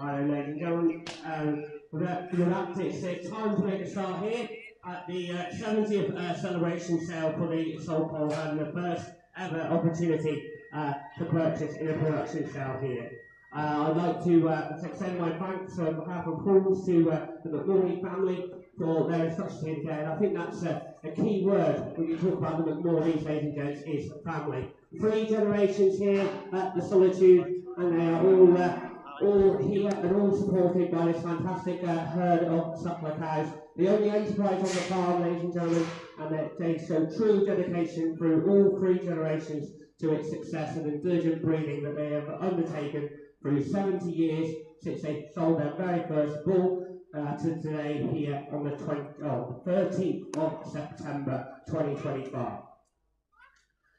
Right, ladies and gentlemen, with that, it's time for me to start here at the 70th celebration sale for the Solpoll, and the first ever opportunity to purchase in a production sale here. I'd like to extend my thanks on behalf of Paul's to the McMorley family for their instruction today, and I think that's a key word when you talk about the McMorleys, ladies and gents, is family. 3 generations here at the Solitude, and they are all here and all supported by this fantastic herd of suckler cows. The only enterprise on the farm, ladies and gentlemen, and they show true dedication through all 3 generations to its success and diligent breeding that they have undertaken through 70 years since they sold their very first bull to today here on the 13th of September 2025.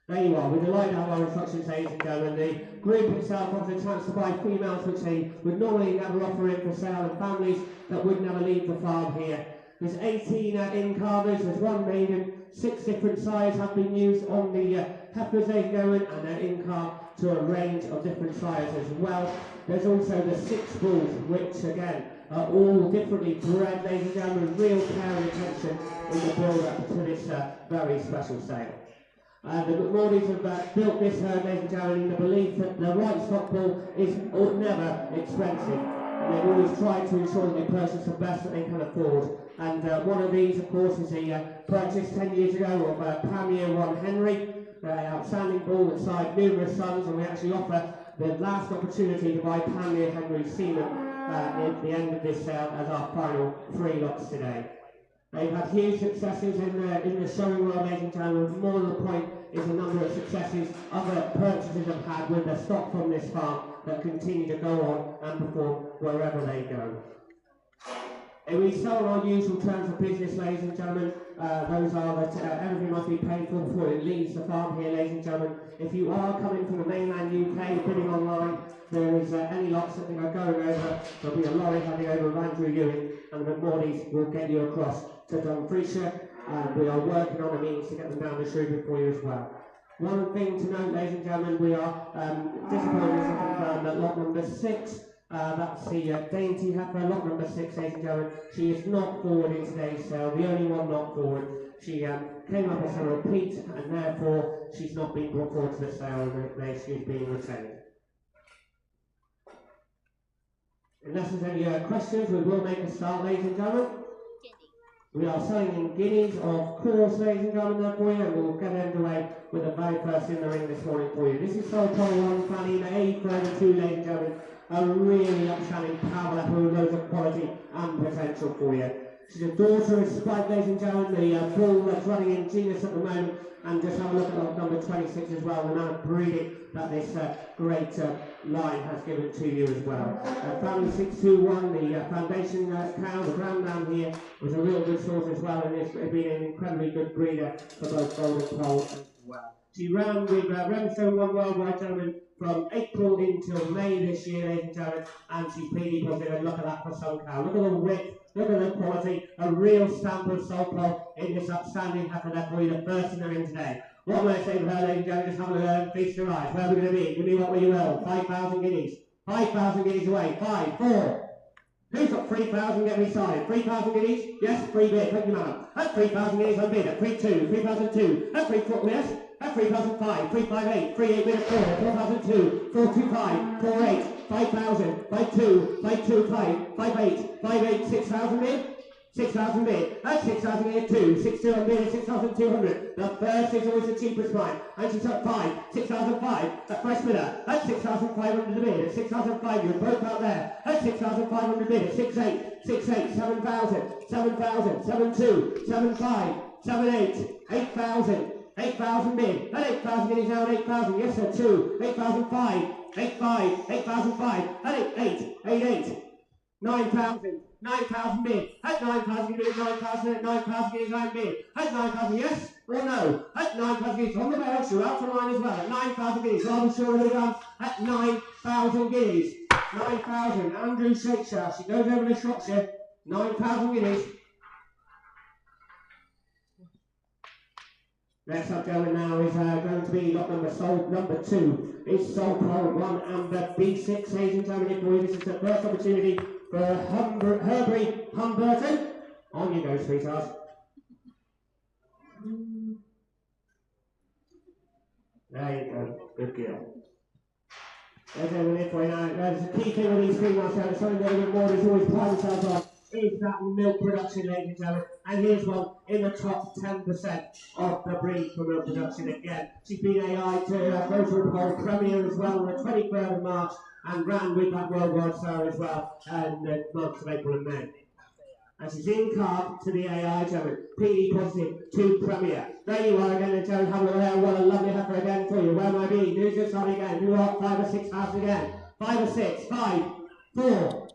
There you are, we're delighted to have our instructions, ladies and gentlemen. The group itself offers a chance to buy females which they would normally never offer in for sale, and families that would never leave the farm here. There's 18 in-calvers, there's 1 maiden, 6 different sizes have been used on the heifers, ladies and gentlemen, and they're in-calf to a range of different sizes as well. There's also the 6 bulls, which again are all differently bred, ladies and gentlemen, real care and attention in the build-up to this very special sale. The McMorleys have built this herd, ladies and gentlemen, in the belief that the right stock bull is never expensive, and they've always tried to ensure that they purchase the best that they can afford. And one of these, of course, is the purchase 10 years ago of Pamir 1 Henry, outstanding bull that sired numerous sons, and we actually offer the last opportunity to buy Pamir Henry semen at the end of this sale as our final 3 lots today. They've had huge successes in the showing world, ladies and gentlemen. More to the point is the number of successes other purchasers have had with their stock from this farm that continue to go on and perform wherever they go. If we sell on our usual terms of business, ladies and gentlemen, those are that everything must be paid for before it leaves the farm here, ladies and gentlemen. If you are coming from the mainland UK, bidding online, there is any lots that are going over. There'll be a lorry heading over Andrew Ewing, and the McMorleys will get you across to Dumfriesshire, and we are working on a means to get them down to Shrewsbury for you as well. One thing to note, ladies and gentlemen, we are disappointed to confirm that lot number 6, that's the dainty heifer, lot number 6, ladies and gentlemen, she is not forward in today's sale, the only one not forward. She came up as a repeat, and therefore she's not been brought forward to the sale, and she's being retained. Unless there's any questions, we will make a start, ladies and gentlemen. We are selling in guineas, of course, ladies and gentlemen, there for you, and we'll get underway with the very first in the ring this morning for you. This is Solpoll 1, Fanny, A for 2, ladies and gentlemen. A really outstanding power level with loads of quality and potential for you. She's a daughter of Spike, ladies and gentlemen, the bull that's running in Genus at the moment, and just have a look at number 26 as well, the amount of breeding that this great line has given to you as well. Family 621, the foundation cow, the ground down here, was a real good source as well, and it's been an incredibly good breeder for both Golden Pole as well. She ran with Remstone 1 Worldwide, gentlemen, from April until May this year, ladies and gentlemen, and she's PD positive. Look at that for some cow. Look at the width, look at the quality, a real stamp of Solpoll in this outstanding heifer there for you, the first in the ring today. What am I saying for her, ladies and gentlemen? Just have a look, feast your eyes. Where are we going to be? Give me what will you will. 5,000 guineas. 5,000 guineas away. 5, 4. Who's got 3,000? Get me started. 3,000 guineas? Yes, free bid. Thank you, madam. At 3,000 guineas, I'm bid. At 3,200. 3,002. At 3,400. Yes. At 3,005, 358, 3,800 bid at 4, 4,002, 425, 48, 5,000, 52, 525, 58, 58, 6,000 bid, 6,000 bid, at 6,000 bid at 2, 6,200 bid at 6,200. The first is always the cheapest line, and she's at 5, 6,005, at fresh bidder, at 6,500 the bid, at 6,500, you're both out there, at 6,500 bid, at 6,800, 6,800, 7,000, 7,000, 7,200, 7,500, 7,800, 8,000. 8,000 bid, at 8,000 guineas now at 8,000, yes sir, 2, 8,005, 8,500, 8,005, at 8,800, 8,800, 9,000, 9,000 bid, at 9,000 bid, 9,000, at 9,000 guineas I'm bid, at 9,000, yes or no, at 9,000 guineas, on the bell, you're out to line as well, at 9,000 guineas, I'm sure of the gun, at 9,000 guineas, 9,000, Andrew Shakespeare, she goes over to Shropshire, 9,000 guineas. Next up going now is going to be lot number 2. It's Solpoll 1 Amber B6, ladies and gentlemen. For you, this is the first opportunity for Herbury Humberton. On you go, sweetheart. There you go. Good girl. There's everything for you now. There's a key thing with these females, so something a little bit more is always pride themselves on. Is that milk production, ladies and gentlemen. And here's one in the top 10% of the breed for milk production again. She's been AI to Solpoll Premier as well on the 23rd of March and ran with that worldwide star as well in the months of April and May. And she's in carb to the AI, gentlemen. PD positive to Premier. There you are again, gentlemen. Have a look there. What a lovely heifer again for you. Where might be? Who's just on again? Who are 5 or 6 thousand again? 5 or 6. 5, 4.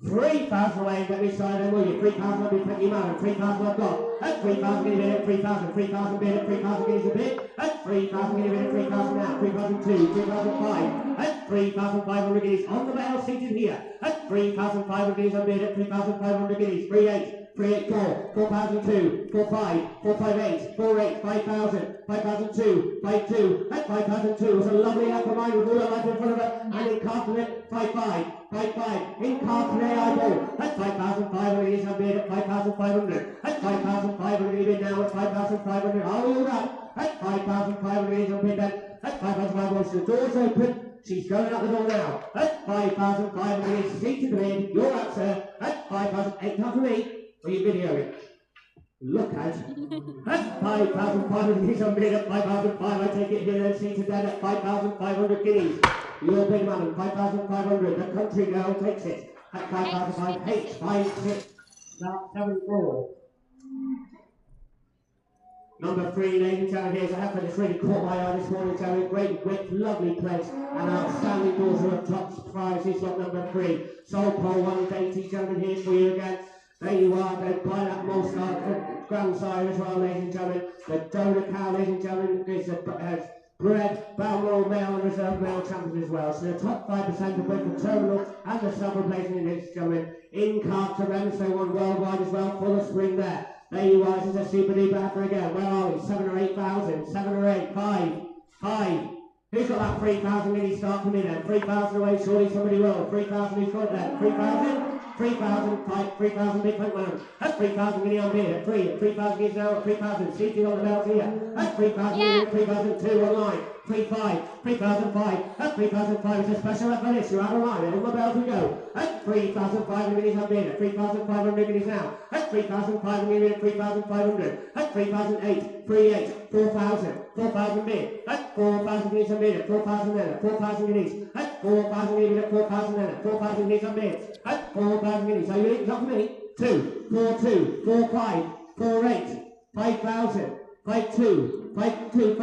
3,000 away and get me started then, will you? 3,000 will be pretty mad. 3,000 I've got. At 3,000 guinea bid, 3,000 bid, 3,000 guineas a bid. At 3,000 guinea bid, 3,000 now. 3,002, 3,005. At 3,500 guineas on the bell seated here. At 3,500 guineas a bid, at 3,500 guineas. 3,844, 4,002, 4,5, 4,58, 4,8, 5,000, 5,002, 5,2. At 5,002 was a lovely apple mine with all the life in front of it. And in Cartonet, 5,5. 5,5 in Cartonet eyeball. At 5,500 is a bid at 5,500. At 5,500 bid now at 5,500. Are we all right? At 5,500 is a bid then. At 5,500 the door's open. She's going out the door now. At 5,500 is seated to bid. You're out, sir. At 5,808. Are you videoing? Look out. At 5,500 is a bid at 5,500. I take it here and seated then at 5,500 guineas. Your big madam, 5,500. The country girl takes it at 5,500. H56. Start 7-4. Number 3, ladies and gentlemen, here's a heifer that's really caught my eye this morning, gentlemen. Great width, lovely place, and outstanding daughter of top prize is lot number 3. Solpoll 180, gentlemen, here's for you again. There you are, the Lilac Molestar grandsire as well, ladies and gentlemen. The donor cow, ladies and gentlemen, is a bred Balmoral male and reserve male champions as well. So the top 5% of both the terminal and the summer placing in this, gentlemen. In cart to Remso one worldwide as well, full of spring there. There you are, this is a super duper heifer again. Where are we? 7 or 8,000. 7 or 8. 5. Who's got that 3,000 guineas start for me then? 3,000 away, surely somebody will. 3,000 who's got it then? 3,000? 3,000 big point man. That's 3,000 guinea on bid at 3. 3,000 guineas now at 3,000. Seating on the belt here. That's 3,000 guinea at 3,002 online. 3,500, 3,500. That's 3,500 is a special effort this. You're out of line. On the belt we go. That's 3,500 guineas on bid at 3,500 guineas now. That's 3,500 guineas at 3,500. That's 3,008, 3,800, 4,000. 4,000 bid. That's 4,000 guineas on bid at 4,000 then. 4,000 guineas. That's 4,000 guineas at 4,000 then. 4,000 guineas on bid. That's 4,000 guineas. Are you ready? Not for me. 2, 4,2, 4,5, 4,8, 5,000, 5,2, 5,2,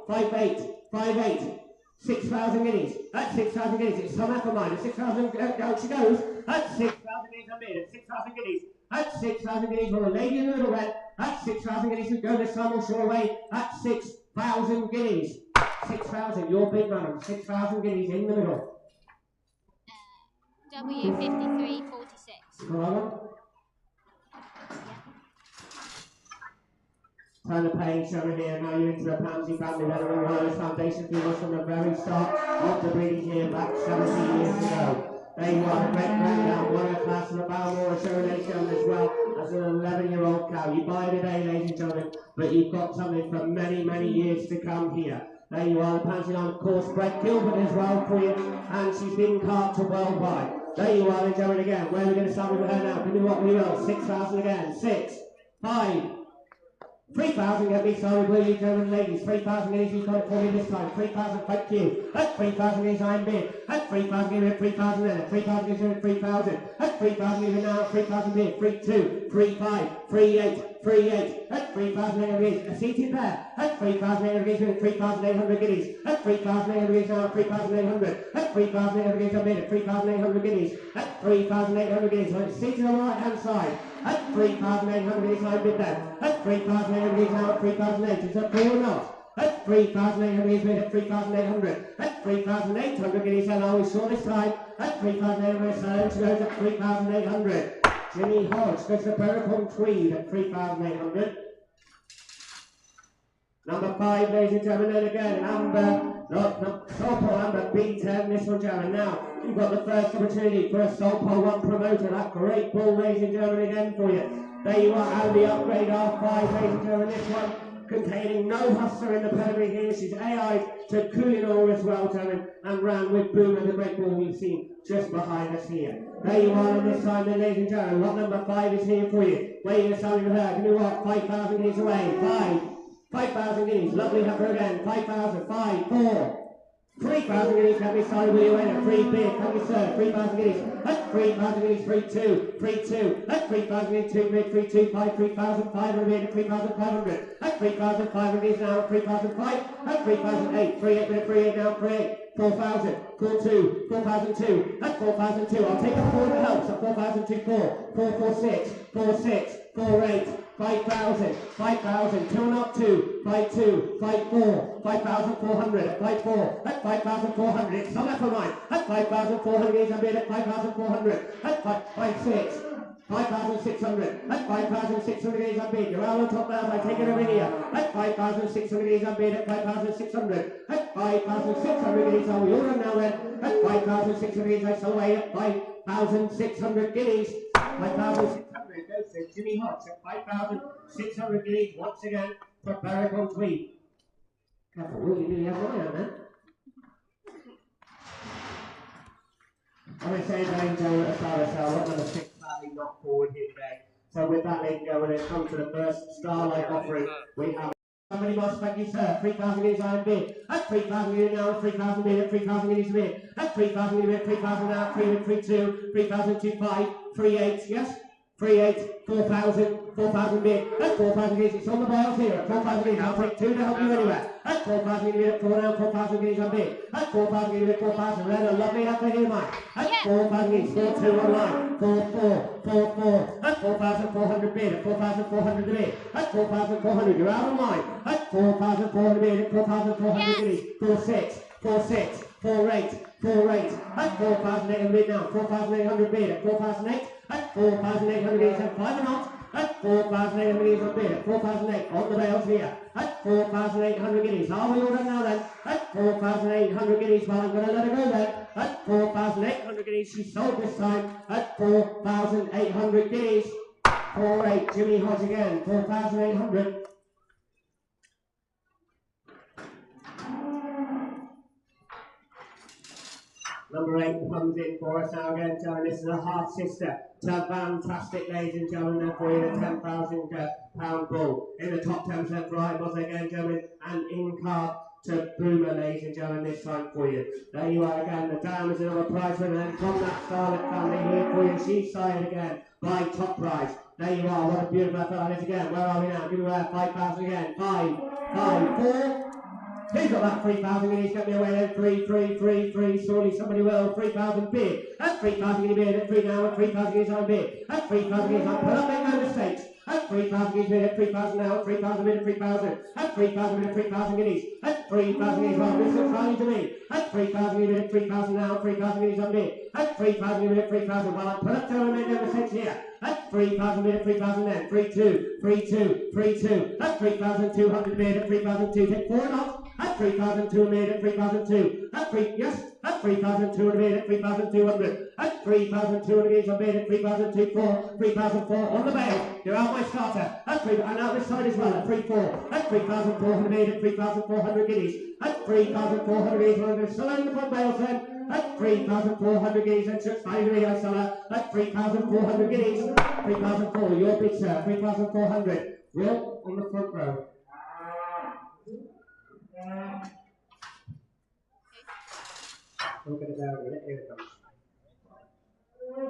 5,8, 5,8, 6,000 guineas. That's 6,000 guineas. It's some apple mine. 6,000. Out she goes. That's 6,000 guineas on bid. 6,000 guineas. That's 6,000 guineas for the lady in the middle red. That's 6,000 guineas to go this time on shore away. That's 6,000 guineas. 6,000. Your big madam. 6,000 guineas in the middle. W5346. Turn the page over here. Now you're into the Pansy Family Veteran Wireless Foundation females from the very start of the breeding here back 17 years ago. There you are, the great granddad, won a class in the Balmoral show nation as well as an 11-year-old cow. You buy it today, ladies and gentlemen, but you've got something for many, many years to come here. There you are, the Pansy on course bred Gilbert as well for you, and she's been carved to worldwide. There you are, ladies and gentlemen, again. Where are we going to start with her now? Can we do what we will? 6,000 again. 6, 5, 3,000, get me started, will you, gentlemen, ladies? 3,000 guineas, you got it for me this time. 3,000, thank you. That's 3,000 guineas, I'm bid. That's 3,000 guineas at 3,000 then. 3,000 guineas at 3,000. That's 3,000 guineas now at 3,000 bid. 3,2, 3,5, 3,8, 3,8. That's 3,800 guineas. Seated there. That's 3,800 guineas at 3,800 guineas. That's 3,800 guineas now at 3,800. That's 3,800 guineas, I'm bid at 3,800 guineas. That's 3,800 guineas. So it's seated on the right hand side. That's 3,800 guineas, I'm bid there. That's 3,800 guineas now at 3,800. Is that true or not? That's 3,800 guineas bid at 3,800. That's 3,800 guineas, and are we sure this time? That's 3,800, so goes at 3,800. Jimmy Hodge goes to Bericom Tweed at 3,800. Number 5, ladies and gentlemen, then again, Solpoll Amber B10, this one, gentlemen. Now, you've got the first opportunity for a Solpoll 1 promoter. That great bull, ladies and gentlemen, again for you. There you are, and the upgrade R5, ladies and gentlemen, this one containing no hustler in the pedigree here. She's AI to Coulinor as well, gentlemen, and ran with Boomer, the great bull we've seen just behind us here. There you are, and this time then, ladies and gentlemen, lot number 5 is here for you. Waiting to sign with her. You know what? 5,000 guineas away. 5,000 guineas. Lovely heifer again. 5,000. 5, 4. 3,000 guineas can be started with you in 3 bid, can be served, 3,000 guineas, at 3,000 guineas, 3-2, 3-2, at 3,000 guineas, 2 bid, 3-2, 5, 3,500 bid, 3,500, at 3,500 guineas now, 3,005, at 3,008, 3-8 bid, 3-8 now, 3-8, 4,000, 4-2, 4,002, at 4,002, I'll take a 4 that helps, at 4,002, 4, 4,46, 4,6, 4,8, 5,000, 5,000, 2 and up 2, 5,2, 5,4, 5,400, 5,4, at 5,400, it's not that for mine, at 5,400 guineas I bid at 5,400, at 5,6, 5,600, at 5,600 guineas I bid, you're out on top now, I take it over here, at 5,600 guineas I bid at 5,600, at 5,600 guineas I will order now then, at 5,600 guineas I sell away at 5,600 guineas, 5,600 goes to Jimmy Hodge at 5,600 guineas once again for Berwick on Tweed. Careful, will you nearly have an eye on that? I'm going to say ladies and gentlemen at the start of the sale, lot number 6 badly knocked forward here today. So with that, ladies and gentlemen, it's come to the first Starlight offering. We have somebody must thank you, sir. 3,000 guineas I bid. At 3,000 guineas now, 3,000 bid, at 3,000 guineas bid. At 3,000 guineas bid, 3,000 now, 3,2, 3,025, 3,8, yes? 3,8, 4,000, 4,000 bid, at 4,000 guineas, it's on the bars here, at 4,000 guineas, I'll take 2 to help you anywhere, at 4,000 guineas, at 4 now, 4,000 guineas on bid, at 4,000 guineas, at 4,000, Red, a lovely heifer here, Mike, at 4,000 guineas, 4,2 online, 4,4, 4,4, at 4,400 bid, at 4,400 bid, at 4,400, you're out online, at 4,400 bid, at 4,400 guineas, 4,6, 4,6, 4,8, 4,8, at 4,800 bid now, 4,800 bid, at 4,008, at 4,800 guineas and 5 and out, at 4,800 guineas on bid, at 4,008 on the bales here, at 4,800 guineas. Are we ordered now then? At 4,800 guineas, well I'm going to let her go then. At 4,800 guineas, she sold this time at 4,800 guineas. 4,8, Jimmy Hodge again, 4,800. Number 8 comes in for us now again, gentlemen. This is a half sister to Fantastic, ladies and gentlemen. For you, the £10,000 bull in the top 10% right was again, gentlemen, and in card to Boomer, ladies and gentlemen, this time for you. There you are again. The dam is another prize winner, and from that Starlet family here for you. She's signed again by Top Prize. There you are. What a beautiful fella this again. Where are we now? Give me away 5,000 again. 5, 5, 4. Who's got that 3,000 guineas? Get me away then. 3. Surely somebody will. 3,000 bid. At 3,000 guineas bid. At 3 now. At 3,000 guineas on bid. At 3,000 guineas on. Put up, make no mistakes. At 3,000 guineas bid. At 3,000 now. At 3,000 bid. At 3,000. At 3,000 bid. At 3,000 guineas. At 3,000 guineas on. This looks funny to me. At 3,000 guineas bid. At 3,000 now. At 3,000 guineas on bid. At 3,000 guineas bid. At 3,000. Well, I'll put up to make no mistakes here. At 3,000 bid. At 3,000 then. 3,2. At 3,200 bid. At 3,002. Take 4 knots. At 3,200 made at 3,002. At 3,200 made at 3,200. At 3,200 guineas I made at 3,004. 3,004 on the bail. You're out my starter. At 3, and out this side as well at 3,4. At 3,400 made at 3,400 guineas. At 3,400 guineas, I'm going to sell in the front bails then. At 3,400 guineas and 6,000 guineas I sell her. At 3,400 guineas. 3,400, your bid sir. 3,400. Will on the front row. Look at it there a minute, here it comes.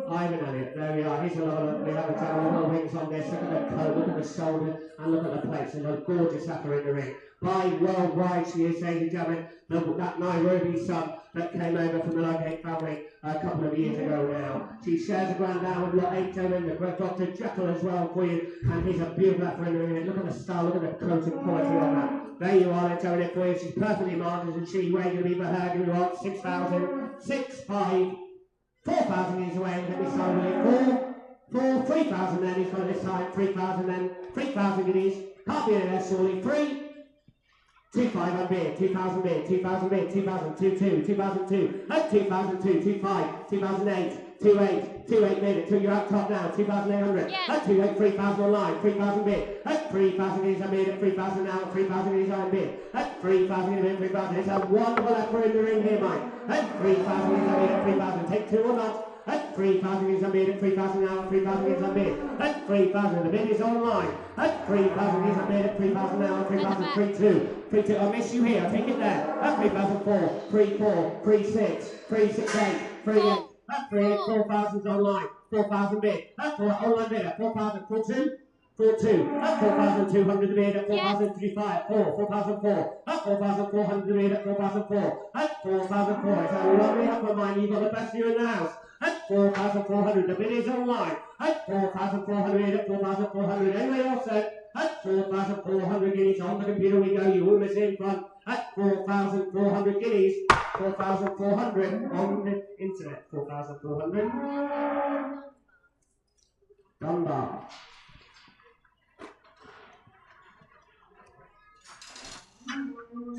Ivan Elliott, there we are. Here's a lot we have a couple of wings on this. Look at the coat, look at the shoulder, and look at the plates. And a gorgeous heifer in the ring. By worldwide, she is, ladies and gentlemen, that Nairobi son that came over from the Ludgate family a couple of years ago now. She shares a grand down with lot 8 gentlemen, the Dr. Jekyll as well for you. And he's a beautiful heifer in the ring. Look at the style, look at the coat and quality on that. There you are, let's have it for you. She's perfectly marked, and she weighs going to be for her. Give me what? 6,000, 6, 5, 4,000 guineas away. Let me start with it. 4, 3,000 then. He's got this time. 3,000 then. 3,000 guineas. Can't be in there, surely. 3, 2,500 bid, 2,000 bid, 2,000 bid, 2,000, 2,2, 2,002, 2,002, 2,500, 2,008, 2,800, 2,800 bid, until you're out top now, 2,800, Yes. 2,800, 3,000 online, 3,000 bid, 3,000 is a bid, 3,000 now, 3,000 is a bid, 3,000 is a bid, 3,000, it's a wonderful effort in the ring here, Mike, 3,000 is a bid, 3,000, take two or not, 3,000 is a bid, 3,000 now, 3,000 is a bid, 3,000, the bid is online, 3,000 is a bid, 3,000 now, 3,000, 3,2, 3,2, I miss you here, I'll take it there, 3,004, 3,4, 3,6, 3,6,8, 3,8, 3,8, 4,000 is online, 4,000 bid, 4 online bid, 4,000, 4,2, 4,2, 4,200 bid at 4,035, 4,004, 4,400 bid at 4,004, 4,004, it's a lovely offer, mine, you've got the best view in the house. 4,400, the bid is online. 4,400 bid at 4,400. Anybody else said? 4,400 guineas on the computer we go. You will miss in front. 4,400 guineas. 4,400 on the internet. 4,400. Dunbar.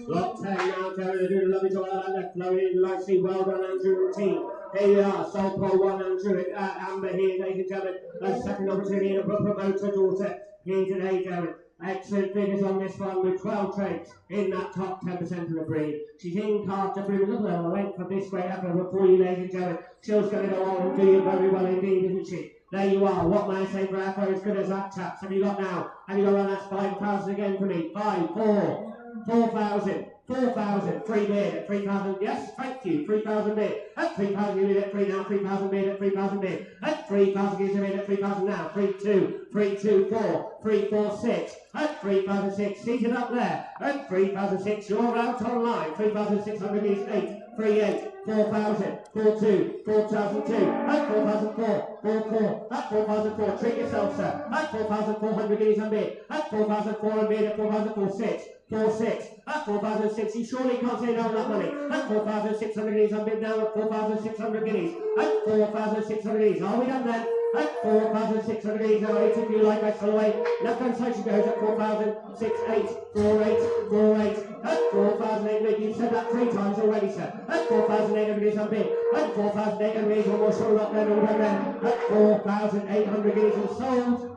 Lot 10 now, Terry, they're doing a lovely job out of that left, flowing in nicely, well done, Andrew and team. Here we are, Solpoll 1, Andrew, Amber here, ladies and gentlemen, a second opportunity to promote her daughter here today, Darren. Excellent figures on this one with 12 traits in that top 10% of the breed. She's in calf to bring a little over the length for this great effort before you, ladies and gentlemen. She's going to go on and do you very well indeed, isn't she? There you are. What may I say for effort as good as that, chaps? Have you got now? Have you got on that 5,000 again for me? 5, 4, 4,000, 4,000, 3 bid at 3,000, yes, thank you, 3,000 bid, at 3,000 bid at 3 now, 3,000 bid at 3,000 bid, at 3,000 gives a bid at 3,000 now, 3, 2, 3, 2, 4, 3, 4, 6, at 3,006, seated up there, at 3,006, you're out online, 3,600 is 8, 3, 8, 4,000, 4, 2, 4,002, at 4,004, 4, 4, at 4,004, treat yourself, sir, at 4,400 guineas a bid, at 4,400 bid, at 4,046, 4, 6, at 4,006, you surely can't say no on that money, at 4,600 guineas, I'm bid now at 4,600 guineas, at 4,600 guineas, are we done then? At 4,600 guineas, now 8 if you like, I still away, left hand side she goes at 4,608, 48, 48, at 4,800, you've said that 3 times already, sir, at 4,800 guineas, I'm bid, at 4,800 guineas, one more shoulder up there, all done then, at 4,800 guineas and sold.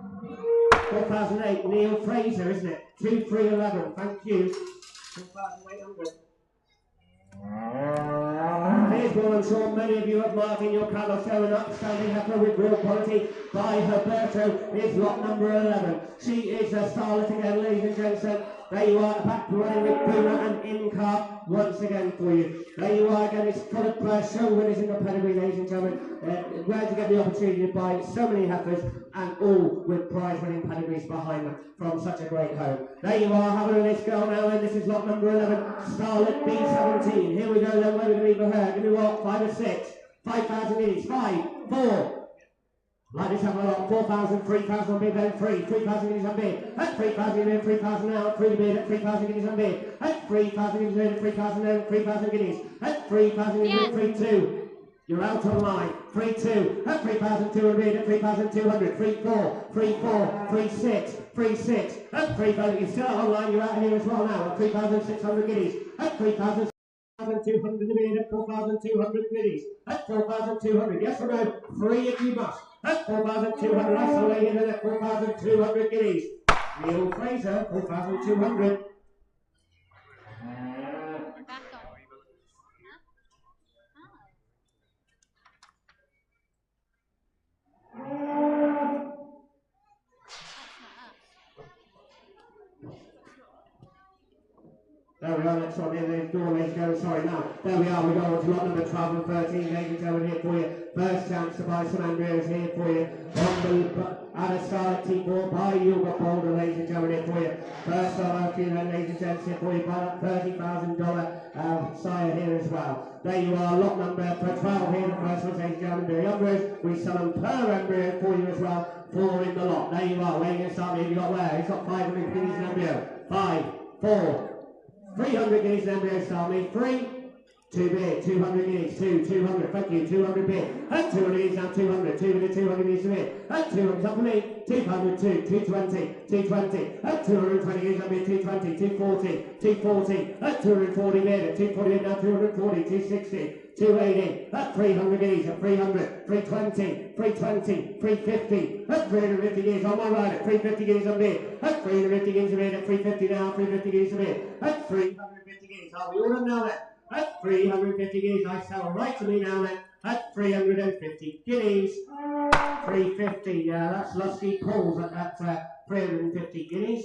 4,008, Neil Fraser, isn't it? 2, 3, 11, thank you. 4,800. Here's one I'm sure many of you have marked in your colour, showing up, standing heifer with real quality by Herberto is lot number 11. She is a starlet again, ladies and gentlemen. There you are, back to running with Puma and in-car once again for you. There you are again, it's product plus show winners in the pedigree, ladies and gentlemen. Glad to get the opportunity to buy so many heifers and all with prize-winning pedigrees behind them from such a great home. There you are, having a nice girl now, and this is lot number 11, Starlet B17. Here we go then, where are we going to be for her? Give me what, 5 or 6? 5,000 guineas, 5, 4. Like this, have a lot, 4,000, 3,000 bid, then 3, 3,000 guineas on bid, at 3,000 bid, 3,000 now, 3 bid, at 3,000 guineas on bid, at 3,000 guineas bid, 3,000 now, 3,000 guineas, at 3,000 guineas bid, 3, 2. You're out online, 3, 2, at 3,200 bid, at 3,200, 3, 4, 3, 4, 3, 6, 3, 6, at 3,000, you're still online, you're out here as well now, at 3,600 guineas, at 3,000. 4,200 to bid at 4,200 guineas, at 4,200, yes or no, 3 if you must, at 4,200, I saw lady in at 4,200 guineas, Neil Fraser, 4,200. Back on. There we are, next one in the door, ladies and gentlemen, sorry, now, there we are, we go on to lot number 12 and 13, ladies and gentlemen, here for you, first chance to buy some embryos here for you, at a Scarlet T4, by Yuga Boulder, ladies and gentlemen, here for you, first solo few then, ladies and gentlemen, here for you, buy that $30,000 sire here as well. There you are, lot number 12 here, the first one, ladies and gentlemen, the embryos, we sell them per embryo for you as well, 4 in the lot, there you are, where are you going to start me, you got where, he's got 500 guineas an embryo, 5, 4, 300 guineas an embryo start me, 3, 2 bid, 200 guineas, 200, thank you, 200 bid, and 200 guineas now 200, 2 bid, 200 guineas to bid, and 200 up for me, 200, 220, 220, and 220 guineas up bid, 220, 240, 240, and 240 bid, 240 bid now 240, 260, 280, at 300 guineas, at 300, 320, 320, 350, at 350 guineas on my right, at 350 guineas on bid, at 350 guineas a bid, at 350 now, 350 guineas a bid, at 350 guineas, are we all done now then? At 350 guineas, I sell right to me now then, at 350 guineas, 350, yeah, that's Lusky Paul's at 350 guineas.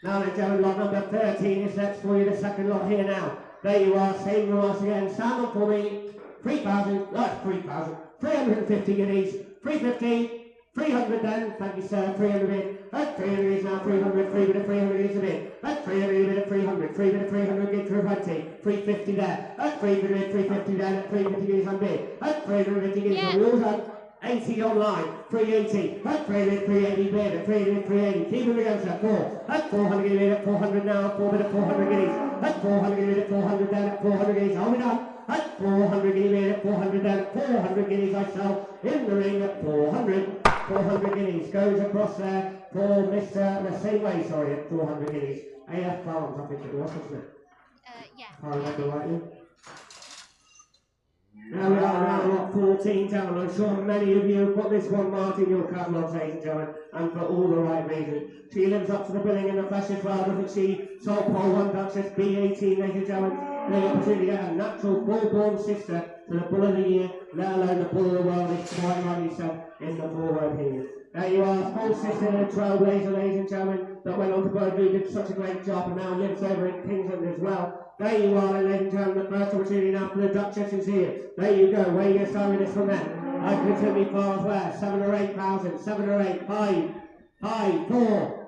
Now then, gentlemen, lot number 13 is next for you, the second lot here now. There you are, same rules again, stand up for me, 350 guineas, 350, 300 then, thank you sir, 300 in, at 300 is now 300, 3 bit of 300 is a bit, at 300 bit of 300, 3 bit of 300 get 320, 350 there, at 300, 350 then, at 350 is on bid, at 350 is on the order, 80 online, 380, at 300, 380 bid, at 300, 380, keep it against that 4, at 400 bid, at 400 now, 4 bit of 400 guineas, at 400 bid, at 400 then, at 400 guineas, hold it up. At 400 guineas, at 400 down, at 400 guineas I sell in the ring at 400. 400 guineas goes across there for Mr. the same way, sorry, at 400 guineas. AF Farms, I think it was, wasn't it? Yeah. If I remember rightly. Now we are now lot 14 down. I'm sure many of you have put this one marked in your catalogues, ladies and gentlemen, and for all the right reasons. She lives up to the billing in the flesh as well, doesn't she? Solpoll 1 Duchess B18, ladies and gentlemen. The opportunity to get a natural full-born sister to the bull of the year, let alone the bull of the world, is quite rightly so in the forward here. There you are, full sister and a trailblazer, ladies and gentlemen, that went on to Burghley, did such a great job, and now lives over in Kingsland as well. There you are, ladies and gentlemen, the first opportunity now for the Duchess is here. There you go, where are you going to start with this from there? I can tell me far as where, 7 or 8,000, 7 or 8, 5, 4.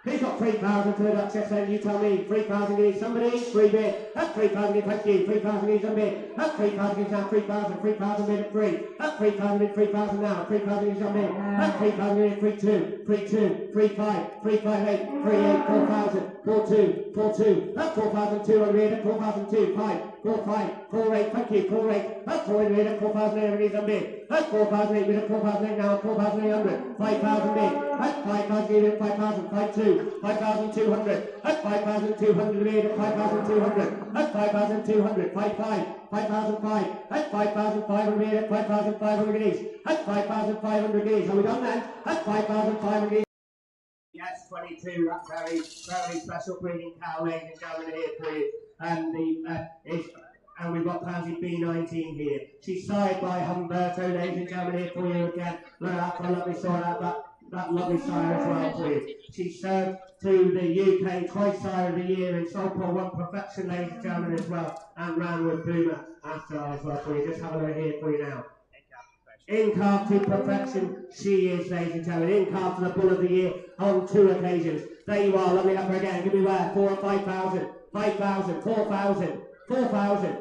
Who's got 3,000 for the Duchess then? You tell me. 3,000 guineas, somebody? 3 bid. That's 3,000 guineas, thank you. 3,000 guineas on bid. That's 3,000 guineas now, 3,000. 3,000 bid at 3. That's 3,000 bid, 3,000 now. 3,000 guineas on bid. That's 3,000 bid, 3,2. 3,2. 3,5. 3,5,8. 3,8. 4,000. 4,2. 4,2. That's 4,200 bid at 4,002. 5. 4,5. 4,8. Thank you. 4,8. That's 4,000 bid at 4,800 guineas on bid. That's 4,008 bid at 4,008 now. 4,800. 5,000 bid. That's 5,000 bid at 5,000. 5,2. 5,200. That's 5,200 bid at 5,200. That's 5,200. 5,5. 5,005. That's 5,500 bid at 5,500 guineas. That's 5,500 guineas. Are we done then? That's 5,500 guineas. Yes, 22. That very special breeding cow, ladies and gentlemen, here for you. And and we've got Pansy B19 here. She's sired by Humberto, ladies and gentlemen, here for you again. Look at that for a lovely sire, that lovely sire as well for you. She served to the UK twice sire of the year in Solpoll 1 Perfection, ladies and gentlemen, as well. And ran with Boomer after as well for you. Just have a look here for you now. In calf to perfection, she is, ladies and gentlemen. In calf to the bull of the year on 2 occasions. There you are, lovely upper again. Give me where? 4 or 5,000, 5,000, 4,000, 4,000.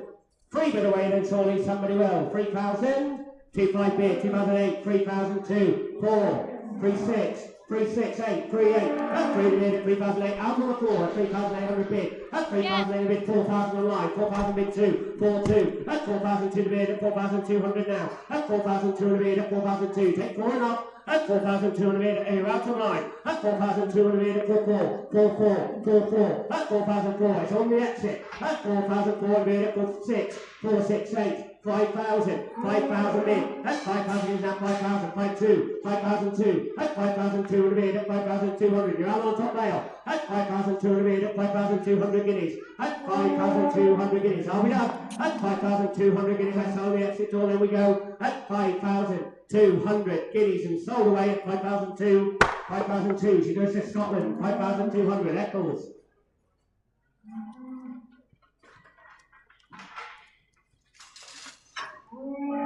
3 bid away then, surely somebody will. 3,000, 2,5 bid, 2,008, 3,002, 4, 3,6, 3,6, 8, 3,8. That's 3 bid at 3,008. Out on the floor at 3,800 bid. That's 3,800 bid, 4,000 online. 4,000 bid 2, 4,2. That's 4,200 bid at 4,200 now. That's 4,200 bid at 4,200. Take 4 and up. That's 4,200 bid and you're out of line. That's 4,200 bid at 4,4, 4,4, 4,4. That's 4,004. It's on the exit. That's 4,400 bid at 4,6, 4,6,8. 5,000, 5,000 bid. That's 5,000 is now 5,000, 5,2, 5,002. That's 5,200 bid at 5,200. You're out on the top rail. That's 5,200 bid at 5,200 guineas. That's 5,200 guineas. Are we done? That's 5,200 guineas. That's on the exit door. There we go. That's 5,200 guineas and sold away at 5,002. 5,002. She goes to Scotland. 5,200. Eccles.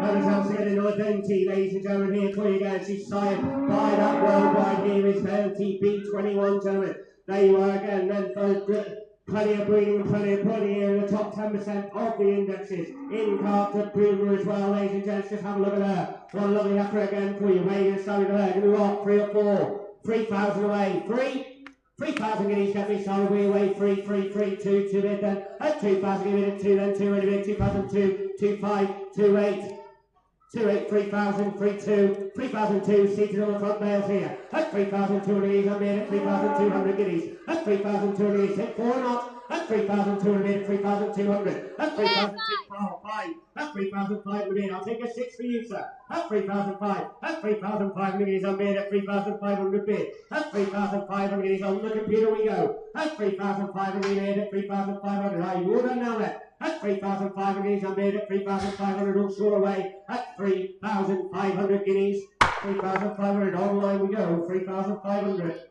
That is outstanding identity, ladies and gentlemen, here for you again. She's sired by that worldwide here is penalty B21, gentlemen. There you are again, then for plenty of breeding and plenty of plenty here in the top 10% of the indexes. In calf to Boomer as well, ladies and gents. Just have a look at her. What a lovely heifer again for you. Where are you going to start with her? Give me what? 3 or 4? 3,000 away. 3? 3,000 guineas, get me started, we away, 3, 3, 3, 2, 2 bid then, at 2,000, give it at 2, then 2, ready bid, 2,002, 2, 5, 2, 8, 2, 8, 3,000, 3, 2, 3,002, seated on the front bales here, at 3,200 guineas, I'm in at 3,200 guineas, at 3,200 guineas, hit 4 or not, at 3,200 at 3,200, at 3,205, at 3,500, I'll take a 6 for you, sir, at 3,005, at 3,500 guineas, I'm in at 3,500 bid, at 3,500 guineas, on the computer we go, at 3,500 at 3,500, are you all done now then? At 3,500 guineas, I'm in at 3,500, all short away, at 3,500 guineas, 3,500, online we go, 3,500.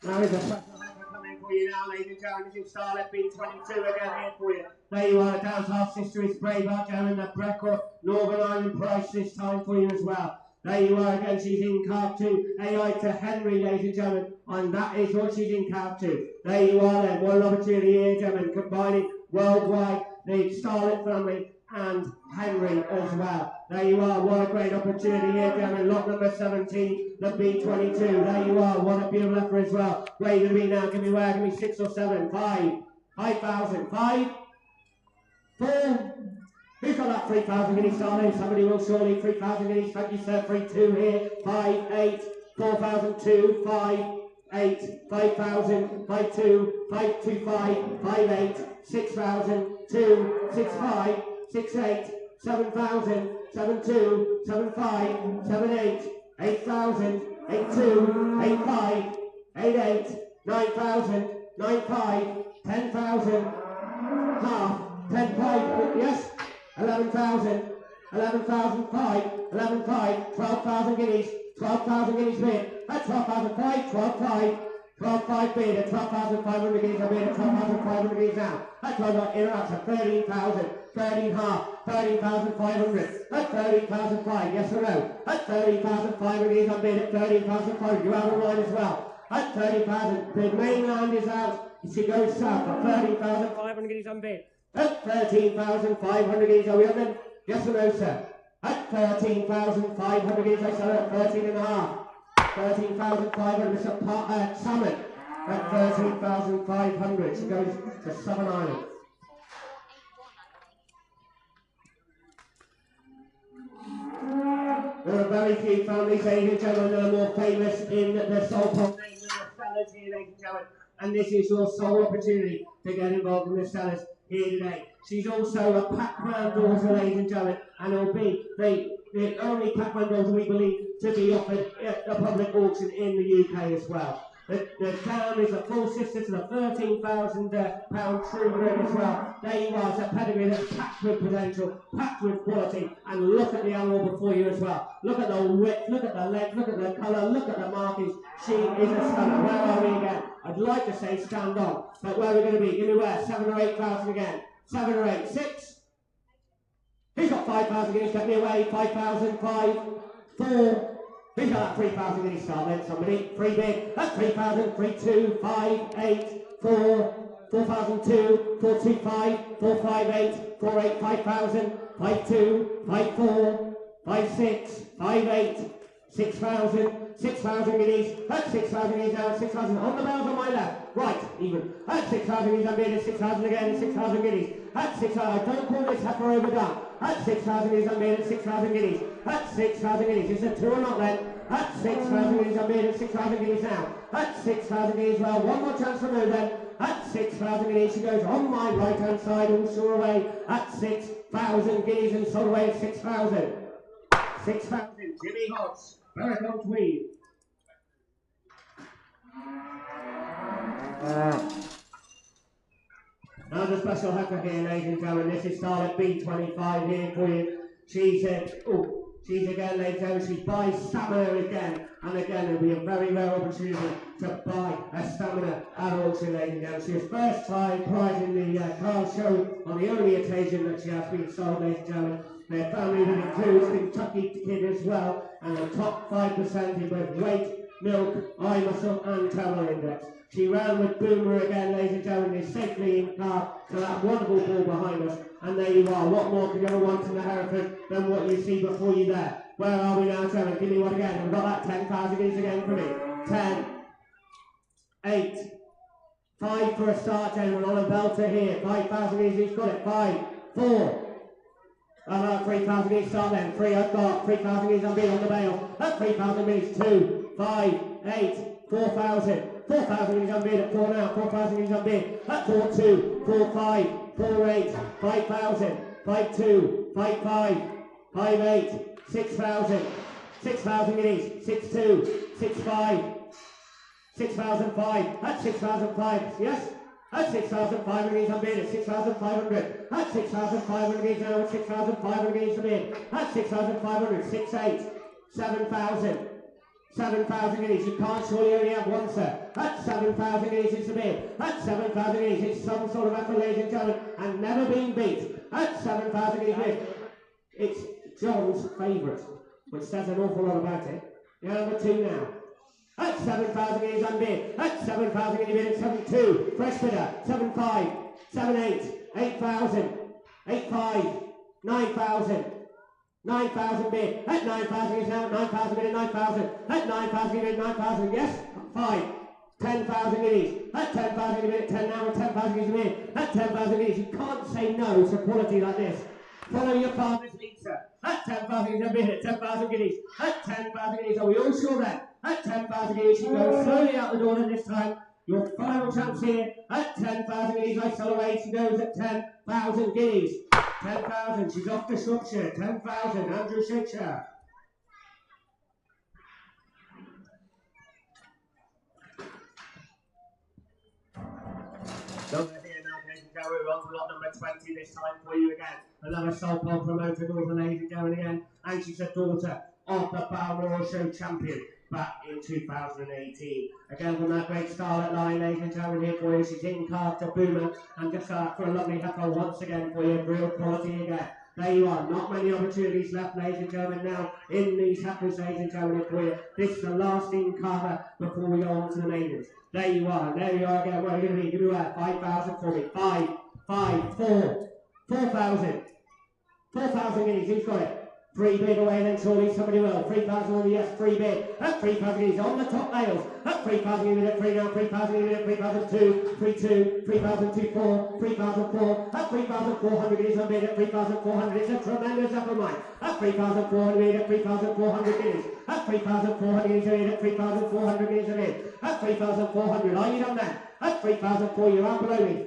Now is a special hamper coming for you now, ladies and gentlemen. This is Starlet B22 again here for you. There you are, down to half sister is Braveheart down in the Breckle Northern Ireland price this time for you as well. There you are again, she's in carb 2, AI to Henry, ladies and gentlemen, and that is what she's in carb 2. There you are then, one opportunity here, gentlemen, combining worldwide the Starlet family and Henry as well. There you are, what a great opportunity here, gentlemen. Lot number 17, the B22. There you are, what a beautiful effort as well. Where are you going to be now? Give me where? Give me 6 or 7, 5, 5,000, 5, 4. Who's got that 3,000 guineas starting? Somebody will surely. 3,000 guineas, thank you sir. 3, 2 here, 5, 8, 4,002, 5, 8, 5,000, 5, 2, 5, 2, 5, 5, 8, 6,000, 2, 6, 5, 6, 8, 7,000, 7, 2, 7, 5, 7, 8, 8,000, 8, 2, 8, 5, 8, 8, 9,000, 9, 5, 10,000, half, 10, 5, yes, 11,000, 11,005, 11,5, 12,000 guineas, 12,000 guineas bid, at 12,005, 12,5, 12,5 bid, at 12,500 guineas, I bid at 12,500 guineas now, at 12,000 interrupts at 13,000, 13 half, 13,500, at 13,005, yes or no, at 13,500 guineas, I bid at 13,500, you have a line as well, at 30,000, the mainland is out, she goes south, at 13,500 guineas, I bid. At 13,500 guineas, are we on then? Yes or no, sir? At 13,500 guineas, I sell at 13 and a half. 13,500, Mr. Salmon. At 13,500, she goes to Southern Ireland. There are very few families, ladies and gentlemen, that are more famous in the Solpoll name than the sellers here, ladies and gentlemen. And this is your sole opportunity to get involved in the sellers here today. She's also a Pac-Man daughter, ladies and gentlemen, and it'll be the only Pac-Man daughter we believe to be offered at a public auction in the UK as well. The dam is a full sister to the £13,000 true grid as well. There you are, it's a pedigree that's packed with potential, packed with quality, and look at the animal before you as well. Look at the width, look at the length, look at the colour, look at the markings. She is a stunner. Where are we again? I'd like to say stand on, but where are we going to be? Give me where? 7 or 8,000 again. 7 or 8, 6. Who's got 5,000 guineas? Get me away. 5,000, 5, 4. Who's got that 3,000 guineas start then? Somebody. 3 bid. That's 3,000, 3, 2, 5, 8, 4, 4,002, 4, 2, 5, 4, 5, 8, 4, 8, 5,000, 5, 2, 5, 4, 5, 6, 5, 8, 6,000, 6,000 guineas. That's 6,000 guineas now. 6,000 on the bells on my left. Right, even. That's 6,000 guineas. I'm bidding 6,000 again. 6,000 guineas. That's 6,000. I don't call this heifer overdone. That's 6,000 guineas. I'm bidding 6,000 guineas. That's 6,000 guineas. Is it 2 or not then? That's 6,000 guineas. I'm bidding 6,000 guineas now. That's 6,000 guineas. Well, one more chance for me then. That's 6,000 guineas. She goes on my right hand side, all sure away. That's 6,000 guineas and sold away at 6,000. 6,000. Jimmy Hodge. Berwick on Tweed. Now the special heifer here, ladies and gentlemen. This is Starlet B25 here for you. She's again, ladies and gentlemen, she buys stamina again, and again it'll be a very rare opportunity to buy a stamina at auction, ladies and gentlemen. She is first time prize in the car show on the only occasion that she has been sold, ladies and gentlemen. Their family that includes Kentucky Kid as well, and the top 5% in both weight, milk, eye muscle and total index. She ran with Boomer again, ladies and gentlemen, is safely in car to that wonderful ball behind us. And there you are. What more could you ever want in the Hereford than what you see before you there? Where are we now, gentlemen? Give me one again. We've got that 10,000 guineas again for me. 10, 8, 5 for a start, gentlemen, on a belter here. 5,000 guineas, he's got it. 5, 4. I've got 3,000 guineas start then. 3 I've got. 3,000 guineas I'm being on the bail. That's 3,000 guineas. 2, 5, 8, 4,000. 4,000 guineas I'm being at 4 now. 4,000 guineas I'm being. That's 4, 2, 4, 5, 4, 8, 5,000. 5, 2, 5, 5, 5, 8, 6,000. 6,000 guineas. 6, 2, 6, 5. 6,005. That's 6,005. Yes? That's 6,500 guineas I'm being at 6,500. That's 6,500 guineas now with 6,500 guineas I'm in. That's 6,500. 6, 8. 7,000. 7,000 guineas. You can't surely only have one, sir. That's 7,000 guineas it's a bid. That's 7,000 guineas. It's some sort of effort, ladies and gentlemen, and never been beat. That's 7,000 guineas bid. It's John's favourite, which says an awful lot about it. You're number 2 now. That's 7,000 guineas unbid. That's 7,000 guineas bid at 7,2. Fresh bidder. 7,5. 7,8. 8,000. 8,5. 9,000. 9,000 bid. At 9,000 is now 9,000 bid at 9,000. At 9,000 bid at 9,000. Yes? 5. 10,000 guineas. At 10,000 bid at 10 now and 10,000 guineas bid. At 10,000 guineas. You can't say no to quality like this. Follow your father's lead, sir. At 10,000 guineas bid at 10,000 guineas. At 10,000 guineas. Are we all sure then? At 10,000 guineas, she goes slowly out the door and this time. Your final chance here at 10,000 guineas. I sell away. She goes at 10,000 guineas. 10,000. She's off to Shropshire. 10,000. Andrew Shakespeare. Number here now, ladies and gentlemen. We're on to lot number 20 this time for you again. Another Solpoll promoter, daughter, ladies and gentlemen again. And she's a daughter of the Balmoral Show champion back in 2018. Again from that great Scarlet line, ladies and gentlemen, here for you. She's in car to Boomer and just for a lovely heifer once again for you. Real quality again. There you are. Not many opportunities left, ladies and gentlemen, now in these heifers, ladies and gentlemen, for you. This is the last in carver before we go on to the maidens. There you are. There you are again. What are you going to be? Give me that. 5,000 for me. 5, 5, 4, 4,000. 4,000 guineas. Who's got it? 3 bid away, then surely somebody will. 3,000 on the yes, 3 bid. At 3,000 guineas on the top nails. At 3,000 guineas at 3 now. 3,000 guineas at 3,002. 3,2. 3,024. 3,004. At 3,400 guineas on bid. At 3,400. It's a tremendous upper mine. At 3,400 guineas. At 3,400 guineas. At 3,400 guineas on bid. At 3,400 guineas on bid. At 3,400. Are you done then? At 3,004. You're out below me.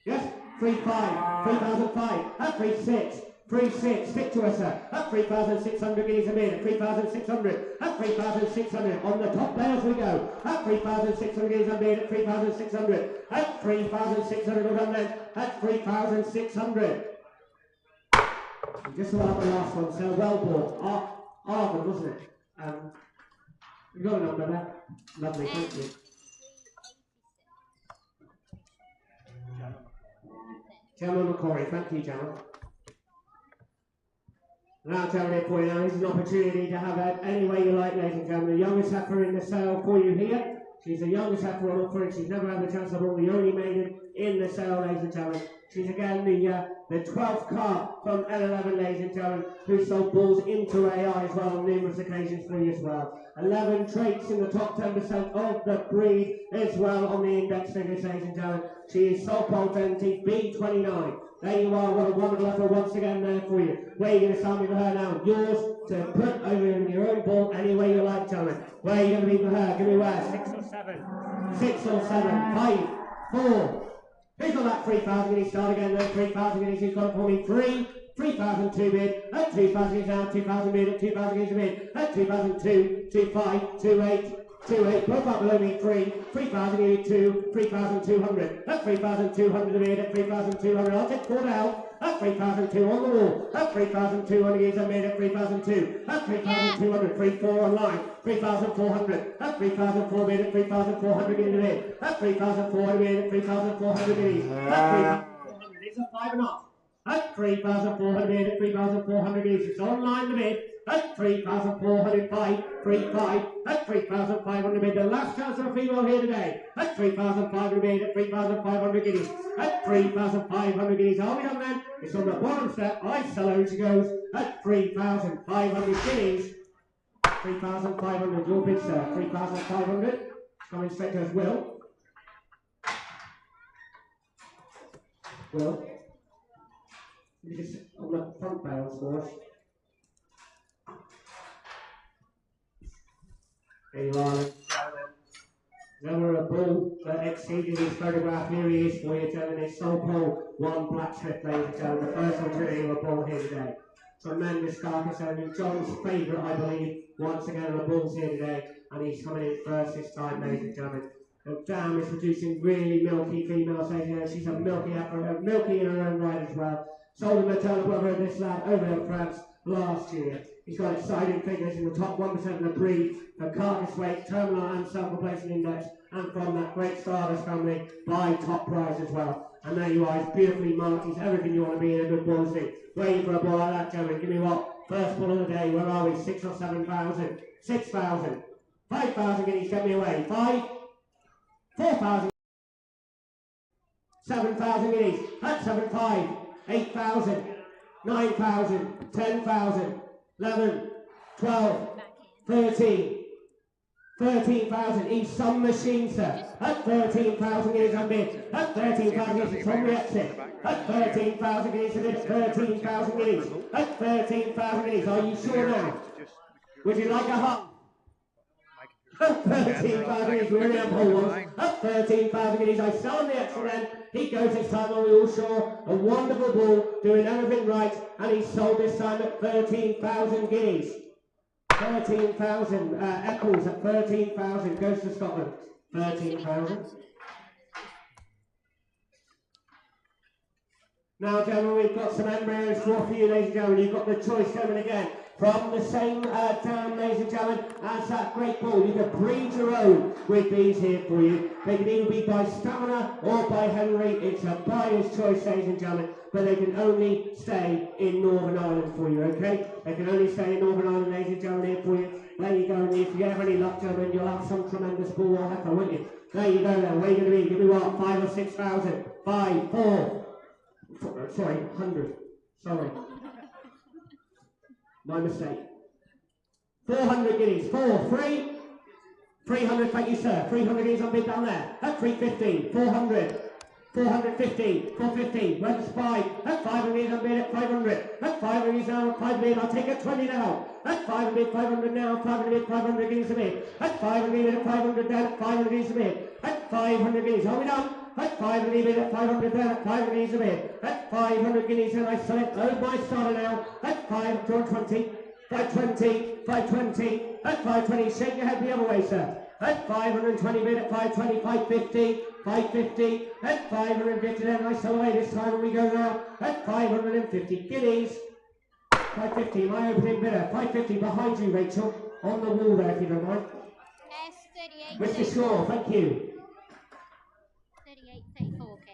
Yes? 3,500. 3,005. At 3,600. 3,600, stick to us, sir. At 3,600 guineas a bid. At 3,600. At 3,600. On the top there as we go. At 3,600 guineas a bid. At 3,600. At 3,600. Well done then. At 3,600. Just about the last one, sir. Well bought. Arden, wasn't it? You got a number there. Lovely, thank you. Gemma McCory, thank you, Gemma. Now, gentlemen, for you now, this is an opportunity to have it any way you like, ladies and gentlemen. The youngest heifer in the sale for you here. She's the youngest heifer on offer, and she's never had the chance of all the only maiden in the sale, ladies and gentlemen. She's again the 12th car from L11, ladies and gentlemen, who sold bulls into AI as well on numerous occasions for you as well. 11 traits in the top 10% of the breed as well on the index figures, ladies and gentlemen. She is Solpoll B29. There you are, what a wonderful offer once again there for you. Where are you going to start me for her now? Yours to put over in your own ball any way you like, gentlemen. Where are you going to be for her? Give me where? 6 or 7? 6 or 7. 5, 4. Who's got that 3,000 guineas? Start again then. 3,000 guineas. Who's got it for me? 3. 3,002 bid. At 2,000 guineas now. 2,000 bid. At 2,000 guineas a bid. At 2,002. 2,5. 2,8. 2,8. Both up below me. 3. 3,000 guineas. 2. 3,200. At 3,200 a bid. At 3,200. I'll take 4 down. At 3,002 on the wall. At 3,200 guineas I made at 3,002. At 3,200. 3,4 online. 3,400. At 3,400 bid at 3,400 guineas a bid. At 3,400 bid at 3,400 guineas. At 3,400. It's a 5 and up. At 3,400 bid at 3,400 guineas. It's online the bid. at 3,405, 35, at 3,500 bid. The last chance of a female here today, at 3,500 bid, at 3,500 guineas, at 3,500 guineas. Are we done then? It's on the bottom step. I sell her, she goes at 3,500 guineas. 3,500, your bid, sir. 3,500. Coming straight to us, Will. Will. You just on the front barrels for us. There you are. Never a bull that exceeded his photograph. Here he is for you, gentlemen. It's Solpoll, one black strip, ladies and gentlemen. The first one's going to be a bull here today. Tremendous carcass owner. John's favourite, I believe, once again, the bull's here today. And he's coming in first this time, ladies and gentlemen. The dam is producing really milky females, ladies and gentlemen. She's a milky in her own right as well. Sold the maternal brother of this lad over in France last year. He's got exciting figures in the top 1% of the breed, the carcass weight, terminal and self-replacement index, and from that great Stardust family by top prize as well. And there you are, he's beautifully marked, he's everything you want to be in a good bull thing. Waiting for a bull like that, gentlemen. Give me what? First bull of the day, where are we? 6 or 7,000? 6,000. 5,000 guineas, get me away. 5, 4,000. 7,000 guineas. That's 7,500. 8,000, 9,000, 10,000, 11, 12, 13, 13,000. He's some machine, sir. At 13,000 guineas on bid. At 13,000 guineas, it's from the exit. At 13,000 guineas, it's 13,000 guineas. At 13,000 guineas, are you sure now? Would you like a hug? At 13,000 guineas, we're in hole ones. At 13,000 guineas, I sell him the extra then. He goes this time, are we all sure? A wonderful bull, doing everything right, and he's sold this time at 13,000 guineas. 13,000, Eccles at 13,000, goes to Scotland. 13,000. Now, gentlemen, we've got some embryos to offer you, ladies and gentlemen. You've got the choice coming again. From the same dam, ladies and gentlemen, as that great bull. You can breed your own with these here for you. They can either be by Stamina or by Henry. It's a buyer's choice, ladies and gentlemen, but they can only stay in Northern Ireland for you, okay? They can only stay in Northern Ireland, ladies and gentlemen, here for you. There you go, and if you have any luck, gentlemen, you'll have some tremendous bull or heifer, won't you? There you go, then. Where are you going to be? Give me what? 5 or 6,000? 5, 4. Sorry, 100. Sorry. My mistake. 400 guineas. 4, 3. 300, thank you, sir. 300 guineas on bid down there. At 350. 400. 450. 450. Where's 5? At 500 guineas on bid at 500. At 500 guineas now. 5 bid. I'll take it 20 now. At 500, 500 now. 500, 500 guineas a bid. At 500, at 500 down. At 500 guineas a bid. At 500 guineas. Are we done? At 500 bid, at 500 down, at 500 guineas a bid. At 500 guineas, and I sell it. Oh, my starter now. At 520, 520, 520, at 520. Shake your head the other way, sir. At 520 bid, at 520, 550, 550, at 550, then I sell away this time, and we go now. At 550 guineas. 550, my opening bidder. 550 behind you, Rachel. On the wall there, if you don't mind. S38. Mr. Shaw, thank you. 34k.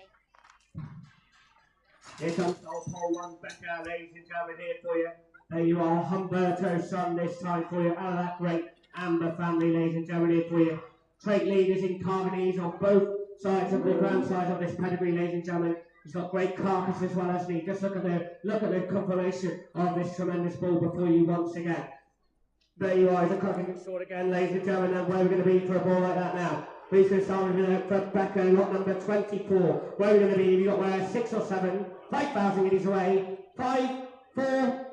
Here comes Solpoll one Becca, ladies and gentlemen, here for you. There you are, Humberto's son this time for you, out of that great Amber family, ladies and gentlemen, here for you. Trait leaders in Carbonees on both sides of the ground side of this pedigree, ladies and gentlemen. He's got great carcass as well as me. Just look at the confirmation of this tremendous bull before you once again. There you are, he's a cracking sword again, ladies and gentlemen, and where we're going to be for a bull like that now. Who's going to start with Becca, lot number 24. Where are we going to be? Have you got where? 6 or 7? 5,000 guineas away. 5, 4.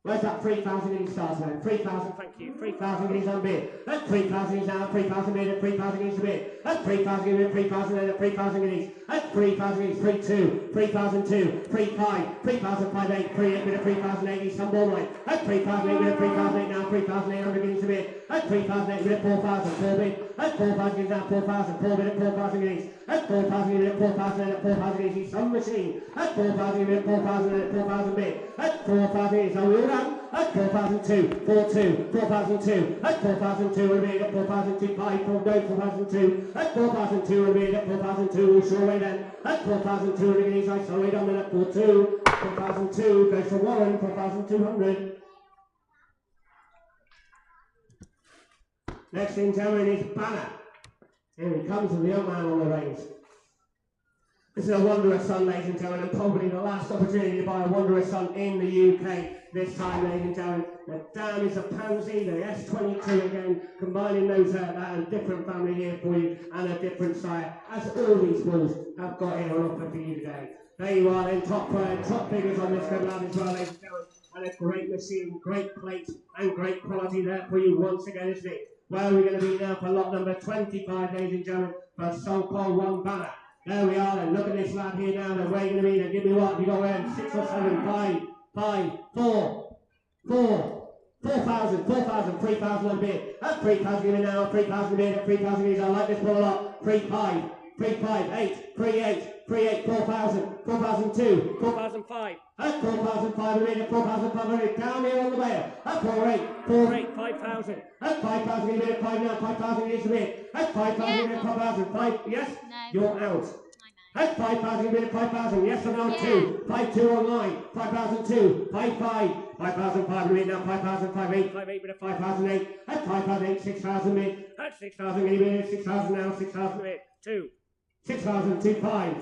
Where's that 3,000 guineas starts then? 3,000, thank you. 3,000 guineas on bid. At 3,000 guineas now. 3,000 bid. At 3,000 guineas a bid. At 3,000 guineas. 3,000 bid. At 3,000 guineas. At 3,000 guineas. 3,2. 3,002. 3,5. 3,058. 3,8 bid. At 3,080. Some more right. At 3,008 bid. At 3,008 now. 3,800 guineas a bid. At 3,008 bid. At 4,000. 4 bid. At 4,000 guineas now. 4,000. 4 bid. At 4,000 guineas. At 4,000 bid. At 4,000. At 4,000 guineas. He's some machine. At 4,000 bid. At 4,000. At 4,000 bid. At 4,000 guineas. Are we all done? At 4,002, 4,2, 4,002, at 4,002, we'll be at 4,002, 5, 4, no, 4,002, at 4,002, we'll be at 4,002, we'll sure way then, at 4,200 guineas, I saw it on then at 4,2, 4,002, goes for Warren, 4,200. Next in gentlemen is Banner. Here he comes with the young man on the reins. This is a Wanderer son, ladies and gentlemen, and probably the last opportunity to buy a Wanderer son in the UK this time, ladies and gentlemen. The Dan is a Pansy, the S22 again, combining those that and different family here for you, and a different sire, as all these bulls have got here on offer for you today. There you are then, top figures on this good lad as well, ladies and gentlemen, and a great machine, great plate, and great quality there for you once again, isn't it? Well, we're going to be now for lot number 25, ladies and gentlemen, for Solpoll 1 Banner. There we are then, look at this lad here now, then where are you going to be then? Give me what? You got around 6 or 7, 5, 4, 4,000, 3,000 and bid. That's 3,000 give me now, 3,000 bid, 3,000 is, I like this ball a lot. 3,500, 8, 3,800, 4,000, 4,200, 4,500. That's 4,500, 4,500, down here on the bail. That's 4,800, 5,000. That's 5,000 in a minute, 5 now, 5,000 is a bit. That's 5,000 in a 5,000, 5, yes? No. You're out. That's 5,000 in a minute, 5,000, yes or no, 2. 5,2 online, 5,002, 5,500. 5,500 now, 5,508, 5,800 with a 5,008. That's 5,008, 6,000 mid. That's 6,000 in a minute, 6,000 now, 6,000 mid. 2. 6,025.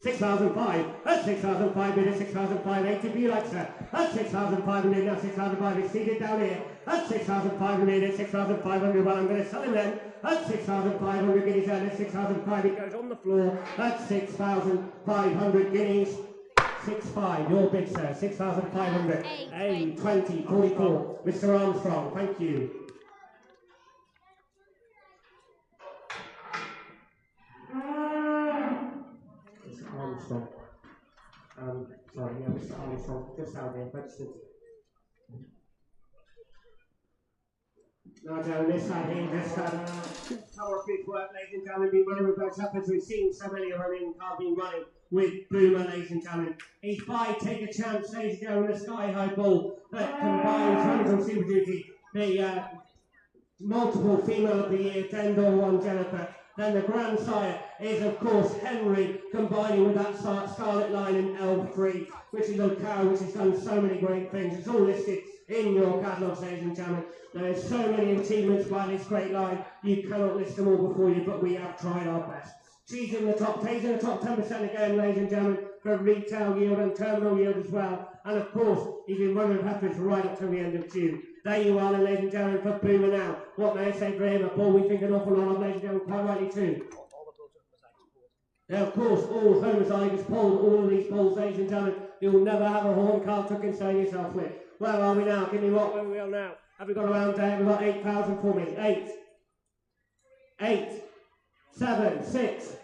6,005. That's 6,005 bid, 6,580 for you, like sir. That's 6,500 now, 6,500 exceeded down here. That's 6,500 6,500. Well, I'm going to sell him then. That's 6,500 guineas down there, 6,500. It goes on the floor. That's 6,500 guineas. 6,500. Your bid, sir. 6,500. 20, 44. Mr. Armstrong, thank you. Armstrong. Sorry, yeah, Mr. Armstrong, just out there, registered. Now, Joe, this side here, just power big work, ladies and gentlemen, been running with both uppers. We've seen so many running, can't be running with Boomer, ladies and gentlemen. He's by Take a Chance, ladies and gentlemen, the Sky High Bull that combines runs on Super Duty, the multiple female of the year, Dendor 1 Jennifer. Then the grandsire is, of course, Henry, combining with that Scarlet Line in L3, which is a cow which has done so many great things. It's all listed in your catalogues, ladies and gentlemen. There's so many achievements by this great line, you cannot list them all before you, but we have tried our best. She's in the top 10, in the top 10% again, ladies and gentlemen, for retail yield and terminal yield as well. And of course, he's been running heifers right up to the end of June. There you are, ladies and gentlemen, for Boomer now. What may I say for him? A ball we think an awful lot of, ladies and gentlemen, quite rightly too. Now, of course, all homozygous polled, all of these polls, ladies and gentlemen, you'll never have a horn card to concern yourself with. Where are we now? Give me what, where we are now. Have we got around there? We've got 8,000 for me. 8, 7, 6.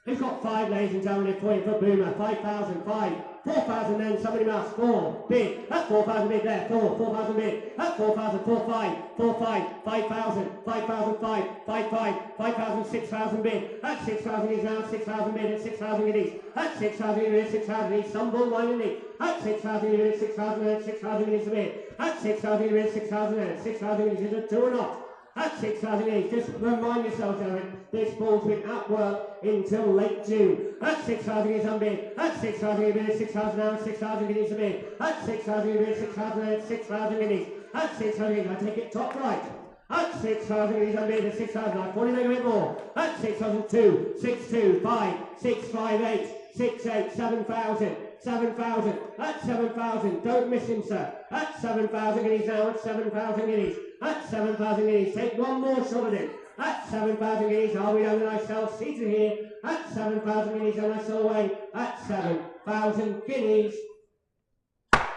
Who's got 5, ladies and gentlemen, for you for Boomer? 5,000, 5. 4,000 then, somebody must. 4, bid. That's 4,000 bid there. 4,000 bid. That's 4,000, 4,500, 5,000, 5,005, 5,000, 6,000 bid. That's 6,000 is now, 6,000 bid, it's 6,000 it is. That's 6,000 it is, 6,000 it is. Some bull line in it. That's 6,000 it is, 6,000 it is, 6,000 it is a bid. That's 6,000 it is, 6,000 it is, 6,000 it is. Is it 2 or not? That's 6,000 it is. Just remind yourself, gentlemen, this ball's been at work until late June. That's 6,000 is unbid. That's 6,000 it is, 6,000 now, 6,000 it is a bid. That's 6,000 it is, 6,000 6,000 it is. That's 6,000 it is. I take it top right. That's 6,000 it is unbid at 6,000. I thought he made a bit more. That's 6,002, 6,2, 5, 6, 5, 8, 6, 8, 7,000. 7,000. That's 7,000. Don't miss him, sir. That's 7,000 guineas now. That's 7,000 guineas. That's 7,000 guineas. Take one more shot at it. That's 7,000 guineas. Are we under ourselves seated here? That's 7,000 guineas and I saw away. That's 7,000 guineas.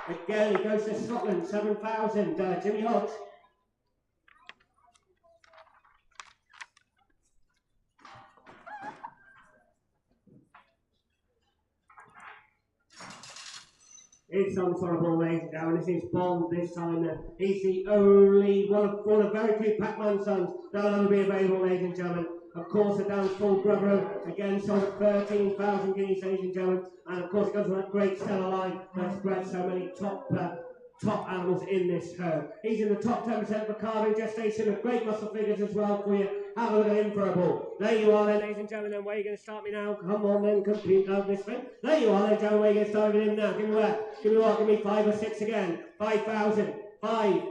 Again, he goes to Scotland. 7,000. Jimmy Hodge. It's some sort of ball, ladies and gentlemen. This is Bond this time. He's the only one of very few Pac-Man sons that'll ever be available, ladies and gentlemen. Of course, the Down's full brother again sold at 13,000 guineas, ladies and gentlemen. And of course, it goes to that great Stella line that's bred so many top animals in this herd. He's in the top 10% for calving gestation with great muscle figures as well for you. Have a look at him for a ball. There you are then, ladies and gentlemen. Then where are you going to start me now? Come on then, compete this thing. There you are then, gentlemen. Where are you going to start with him now? Give me what? Give me what? Give me 5 or 6 again. 5,000. 5,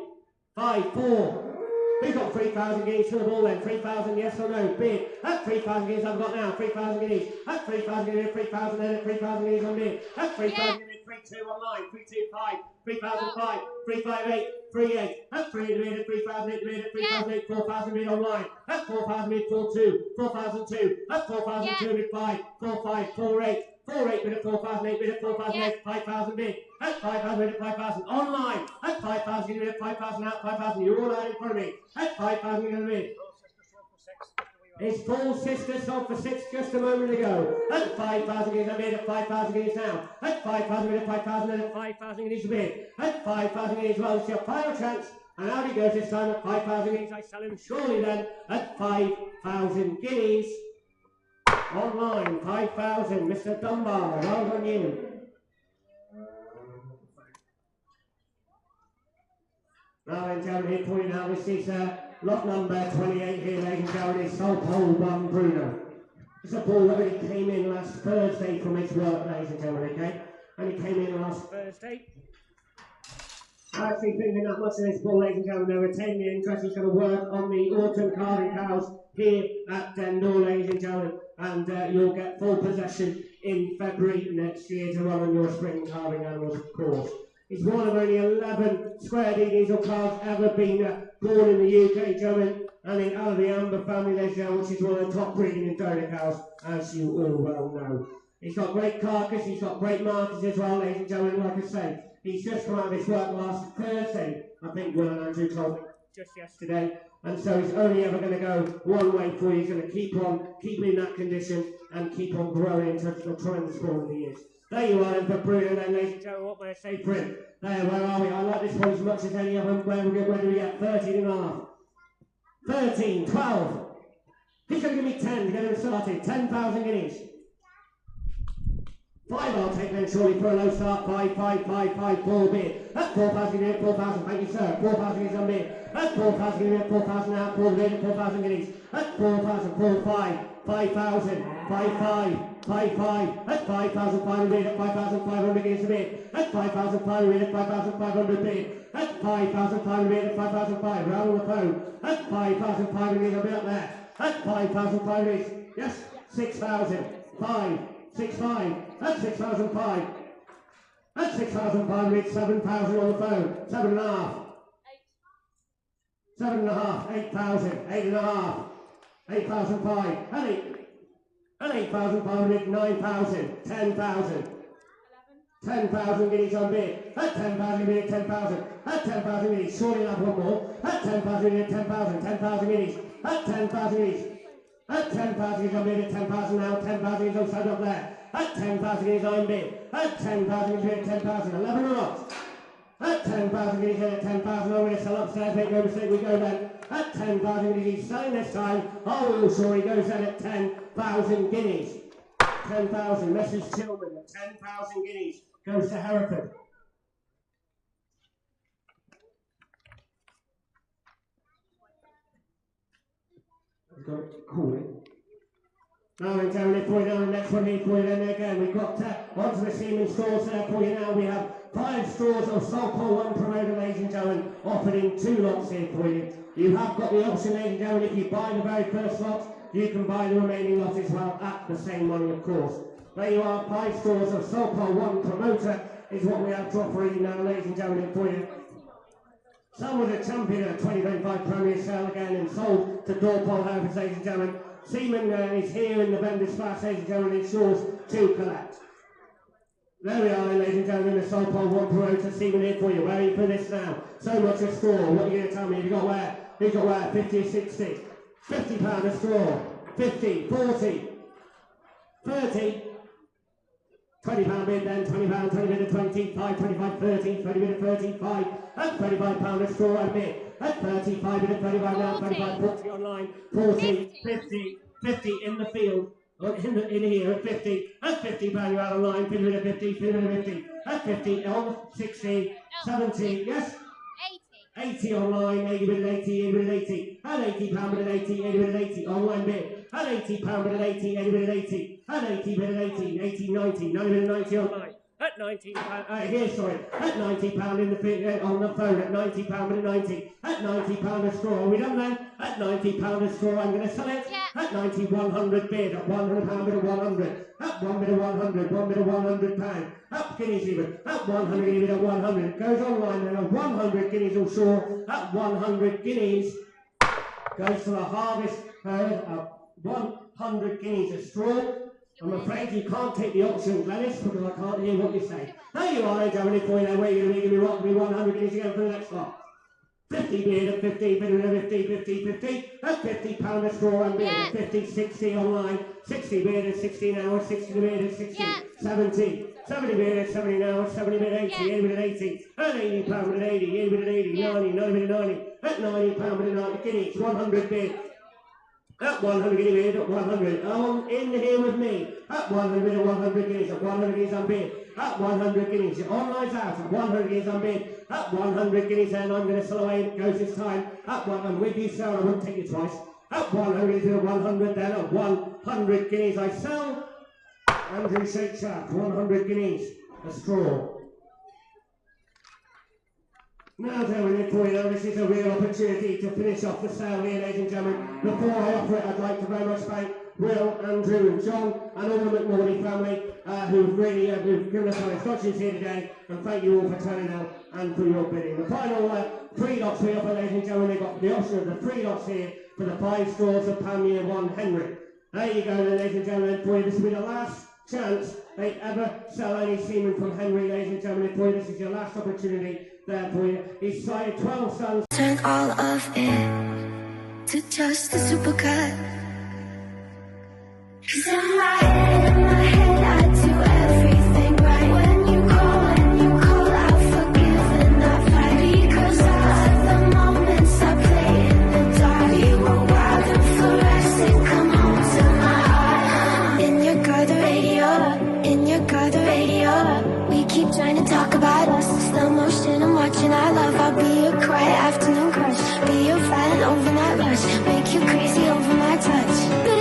4, Who's got 3,000 guineas to the ball then? 3,000, yes or no? Bid. At 3,000 guineas I've got now. 3,000 guineas. At 3,000 guineas, 3,000 then. At 3,000 guineas on bid. At 3,000 guineas, 3,2 online. 3,2,5. 3,005. 3,58. 3,8. At 3,000 at 3,008 bid. At 3,008. 4,000 bid online. At 4,000 bid. 4,2. 4,002. At 4,002 bid 5. 4,5. 4,8. 4,8 bid at 4,008 bid at 4,008. 5,000 bid. At 5,000 bid at 5,000 online. At 5,000 bid at 5,000 out. 5,000. You're all out in front of me. At 5,000 in a minute. His full sister sold for 6 just a moment ago. At 5,000 guineas I bid at 5,000 guineas now. At 5,000 bid at 5,000 and at 5,000 guineas a bid. At 5,000 guineas well, it's your final chance. And out he goes this time at 5,000 guineas. I sell him surely then at 5,000 guineas. Online, 5,000. Mr. Dunbar, well done you. Now then, gentlemen, here for you now, this is lot number 28 here, ladies and gentlemen, is Solpoll 1 Bruno. It's a ball that really came in last Thursday from its work, ladies and gentlemen, okay? And it came in last Thursday. I actually thinking that much of this ball, ladies and gentlemen, there are 10 year interest. He's going to work on the autumn carving cows here at Dendor, ladies and gentlemen, and you'll get full possession in February next year to run on your spring carving animals, of course. It's one of only 11 square D diesel calves ever been born in the UK, gentlemen, and in out of the Amber family, ladies and gentlemen, which is one of the top breeding in donor cows, as you all well know. He's got great carcass, he's got great markers as well, ladies and gentlemen, like I say. He's just come out of his work last Thursday, I think Will and Andrew told me just yesterday, and so he's only ever going to go one way for you. He's going to keep on keeping in that condition and keep on growing into the tremendous ball he is. There you are then for Bruno then, ladies and gentlemen, what may I say for him? There, where are we? I like this one as much as any of them. Where do we get? 13 and a half. 13, 12. He's going to give me 10 to get him started. 10,000 guineas. 5 I'll take then surely for a low start. 5, 5, 5, 5, 4 bid. That's 4,000 guineas, 4,000, thank you sir. 4,000 guineas on bid. That's 4,000 guineas, 4,000 out, 4 bid, 4,000 guineas. That's 4,000, 4, 5, 5,000, 5, 5, 5, 5. That's 5,500 bid, at 5,500 guineas a bid. That's 5,500 bid, at 5,500 bid. That's 5,500 bid, at 5,500. Round on the phone. That's 5,500 guineas, I'll be up there. That's 5,500 guineas. Yes, 6,000, 5, 6, 5. That's 6,005. That's 6,500. 7,000 on the phone. 7.5. 7.5. 8,000. 8.5. 8,005. And 8. And 8,500. 9,000. 10,000. 10,000 guineas on bid. At 10,000 guineas, 10,000. At 10,000 guineas, surely I'll have one more. At 10,000 guineas, 10,000. 10,000 guineas. At 10,000 guineas. At 10,000 guineas on bid. At 10,000 now. 10,000 guineas outside up there. At 10,000 guineas on bid. At 10,000 guineas, 10,000. 11 or not. At 10,000 guineas at 10,000. I'm going to sell upstairs. Make no mistake, we go then. At 10,000 guineas, he's selling this time. Oh, we'll sure he goes then at 10,000 guineas. 10,000. Message Tillman at 10,000 guineas. Goes to Hereford. I've got it calling. Now then, down there for you, down the next one here for you, then again. We've got onto the Siemens straws there for you now. We have 5 straws of Solpoll 1 promoter, ladies and gentlemen, offered in 2 lots here for you. You have got the option, ladies and gentlemen, if you buy the very first lot, you can buy the remaining lot as well at the same money, of course. There you are, 5 straws of Solpoll 1 promoter is what we have to offer you now, ladies and gentlemen, for you. Some was a champion at 2025 Premier Sale again and sold to Dorpol Hereford, ladies and gentlemen. Seaman is here in the vendor's class, ladies and gentlemen, in stores to collect. There we are, ladies and gentlemen, the Solpoll 1 promoter. Seaman here for you. Where are you for this now? So much a straw. What are you going to tell me? Have you got where? You've got where? 50 or 60? £50 a straw. 50, 40, 30. £20 bid then, £20, 20 bid of 25, 25, 30, 20 bid of 35, that's £25 a straw and bid. That's 35 bid of 25 now, 25, 40 online, 40, 50, 50 in the field, in here at 50, that's £50 you're out of line, 50 bid of 50, 50 bid of 50, that's 50 on 60, 70, yes? 80 online, 80 bid of 80, 80 bid of 80, and £80 bid of 80, 80 bid of 80, online bid, and £80 bid of 80, 80 bid of 80, and 80 bid of 80, 80, 90, 90 bid of 90 online, at £90, here, sorry, at £90 in the on the phone, at £90 with a 90, at £90 a straw. Are we done then? At £90 a straw, I'm going to sell it. Yeah. At 90, 100 bid, at £100 with a 100, at 1 bid of 100, 1 bid of £100, up guineas even, at 100 even at 100, it goes online then, at 100 guineas or straw, at 100 guineas, goes to the harvest herd, at 100 guineas a straw. I'm afraid you can't take the option, Glenys, because I can't hear what you say. There you are, Jeremy, for you now. Where are you going to be? Going to be 100 guineas again for the next lot. 50 bid at 50, bid at 50, 50, 50, at £50 a straw and bid at 50, 60 online, 60 bid at 60 now, 60 bid at 60, 70, 70 bid at 70 now, 70 bid at 80, 80 bid at 80, at £80 with an 80, 80 bid at 80, 90, 90 bid at 90, at £90 with a 90 guineas, 100 bid. At 100 guineas bid, at 100, in here with me, at 100 bid, at 100 guineas, at 100 guineas on bid, at 100 guineas, your online's out, at 100 guineas on bid, at 100 guineas, and I'm going to sell away, it goes this time, at 100, with you Sarah, I won't take you twice, at 100 guineas, at 100 then, at 100 guineas I sell, Andrew Shake Shaft, 100 guineas, a straw. Now, gentlemen, for you know, this is a real opportunity to finish off the sale here, ladies and gentlemen. Before I offer it, I'd like to very much thank Will, Andrew and John and all the McNordy family who've really who've given us our instructions here today, and thank you all for turning out and for your bidding. The final 3 lots we offer, ladies and gentlemen, they've got the option of the 3 lots here for the 5 straws of Pamir 1 Henry. There you go then, ladies and gentlemen, for you, this will be the last chance they ever sell any semen from Henry, ladies and gentlemen, for you, this is your last opportunity there for you. He's signed 12 sons. Turn all of it to just a supercut. 'Cause in my head, I do everything right. When you call, I'll forgive and not fight. Because at the moments I play in the dark, you were wild and fluorescent. Come home to my heart. In your car, the radio. In your car, the radio. We keep trying to talk about us. Slow motion, I'm watching our love. I'll be your quiet afternoon crush. Be your violent overnight rush. Make you crazy over my touch.